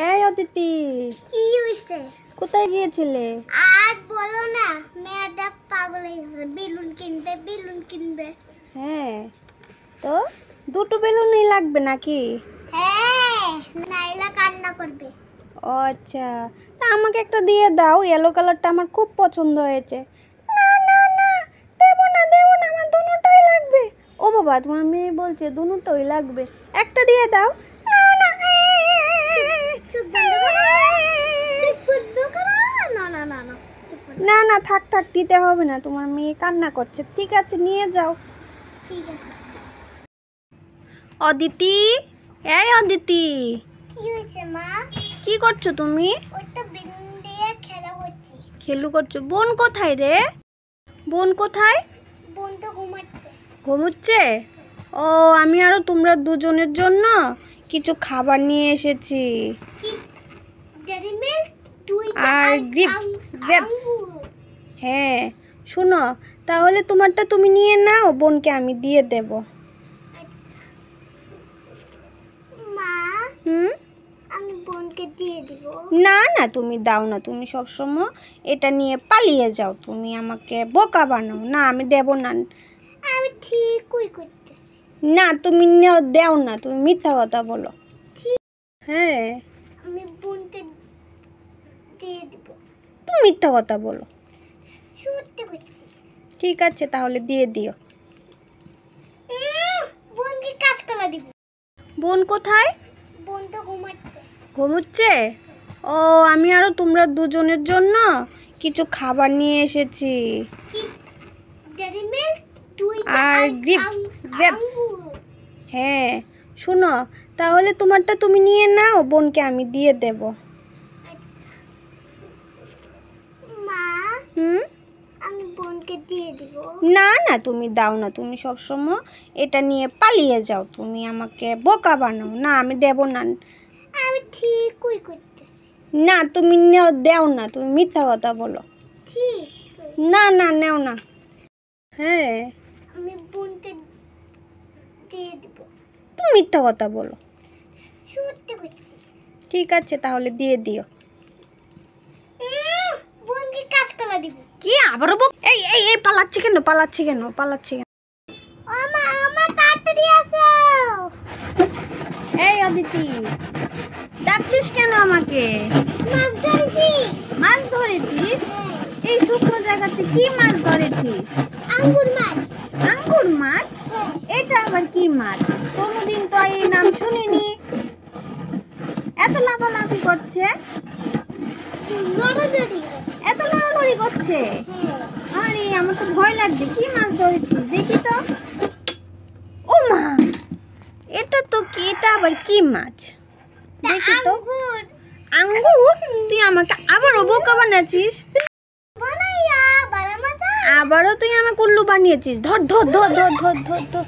এই অদিতি, কি হইছে? কোথায় গিয়েছিলে? আর বলো না, মেয়েটা পাগল হয়ে গেছে। বেলুন কিনবে। হ্যাঁ, তো দুটো বেলুনই লাগবে নাকি? হ্যাঁ, নাইলা কান্না করবে। ও আচ্ছা, তা আমাকে একটা দিয়ে দাও, ইয়েলো কালারটা আমার খুব পছন্দ হয়েছে। না না না, দেবো না, আমার দুটোই লাগবে। ও বাবা, তোমার মেয়ে বলছে দুটোই লাগবে, একটা দিয়ে দাও। না না, চুপ বন্ধ করো। না না, থাক দিতে হবে না, তোমার মেয়ে কান্না করছে। ঠিক আছে, নিয়ে যাও। ঠিক আছে। অদিতি, এই অদিতি, কি হয়েছে মা? কি করছো তুমি? ওটা বেলুন দিয়ে খেলা করছি। খেলু করছো? বোন কোথায় রে? বোন কোথায়? বোন তো ঘুমাচ্ছে। ঘুমুচ্ছে? ও, আমি আরো তোমরা দুজনের জন্য কিছু খাবার নিয়ে এসেছি। কি? ডেয়ারি মিল্ক, আর গ্রেপস। হ্যাঁ, শোনো, তাহলে তোমারটা তুমি নিয়ে নাও, বোনকে আমি দিয়ে দেব। মা, হুম? আমি বোনকে দিয়ে দিব। না না, তুমি দাও না, তুমি সবসময় এটা নিয়ে পালিয়ে যাও, তুমি আমাকে বোকা বানাও। না, আমি দেব না। আমি ঠিকই করতেছি। না, তুমি দেও না, তুমি মিথ্যা কথা বলো। হ্যাঁ, আমি বোনকে দিয়ে দিব। তুমি মিথ্যা কথা বলো। সত্যি করছি। ঠিক আছে, তাহলে দিয়ে দিও। বোনকে কাঁচকলা দিব। বোন কোথায়? বোন তো ঘুমাচ্ছে। ঘুমুচ্ছে? ও, আমি আরো তোমরা দুজনের জন্য কিছু খাবার নিয়ে এসেছি। কি? ডেয়ারি মিল্ক, আর গ্রেপস। হ্যাঁ, শোনো, তাহলে তোমারটা তুমি নিয়ে নাও, বোনকে আমি দিয়ে দেব। মা, হুম? আমি বোনকে দিয়ে দিব। না না, তুমি দাও না, তুমি সবসময় এটা নিয়ে পালিয়ে যাও, তুমি আমাকে বোকা বানাও। না, আমি দেব না। আমি ঠিকই করতেছি। না, তুমি দেও না, তুমি মিথ্যা কথা বলো। ঠিক। না না, নেও না। হ্যাঁ, আমি বোনকে দিয়ে দিব। তুমি মিথ্যা কথা বলো। সত্যি করছি। ঠিক আছে, তাহলে দিয়ে দিও। বোনকে কাঁচকলা দিব। কি আবারও এই এই এই পালাচ্ছি কেন? ও মা, আমার তাড়াতাড়ি আসো। এই অদিতি, ডাকছিস কেন আমাকে? মাছ ধরেছি। মাছ ধরেছিস? এই শুকনো জায়গাতে কি মাছ ধরেছিস? আঙ্গুর মাছ। আঙ্গুর মাছ? হ্যাঁ। এটা আবার কি মাছ? কোনোদিন তো এই নাম শুনিনি। এত লাফালাফি করছে, এত লড়ালড়ি করছে। আরে, আমার তো ভয় লাগছে। কি মাছ ধরেছিস দেখি তো। ও মা, এটা তো কি? এটা আবার কি মাছ দেখি তো। আঙ্গুর? তুই আমাকে আবারও বোকা বানাচ্ছিস। আবারও তুই আমাকে উল্লু বানিয়েছিস। ধর ধর ধর ধর ধর ধর ধর।